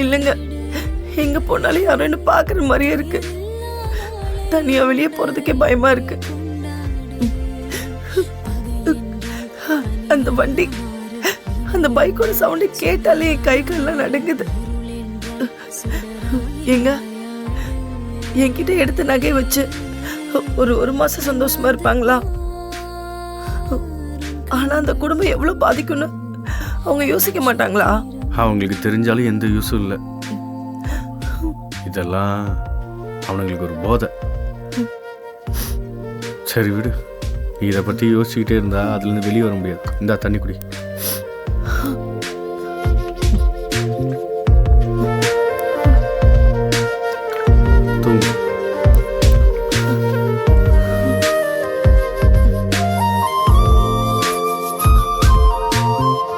இல்லைங்க, எங்க போனாலும் யாரும் என்ன பாக்குற மாதிரியே இருக்கு. தனியா வெளியே போறதுக்கே பயமா இருக்கு. அந்த வண்டி, அந்த பைக்கோட சவுண்டு கேட்டாலே என் கை கால்லாம் நடுங்குது. எங்க என்கிட்ட எடுத்த நகை வச்சு ஒரு மாசம் சந்தோஷமா இருப்பாங்களா? ஆனா அந்த குடும்பம் எவ்வளவு பாதிக்கும்னு அவங்க யோசிக்க மாட்டாங்களா? அவங்களுக்கு தெரிஞ்சாலும் எந்த யூஸும் இல்லை. இதெல்லாம் அவனுங்களுக்கு ஒரு போதை. சரி விடு, நீ இதை பற்றி யோசிச்சுக்கிட்டே இருந்தா அதுலேருந்து வெளியே வர முடியாது. இந்தா தண்ணி குடி.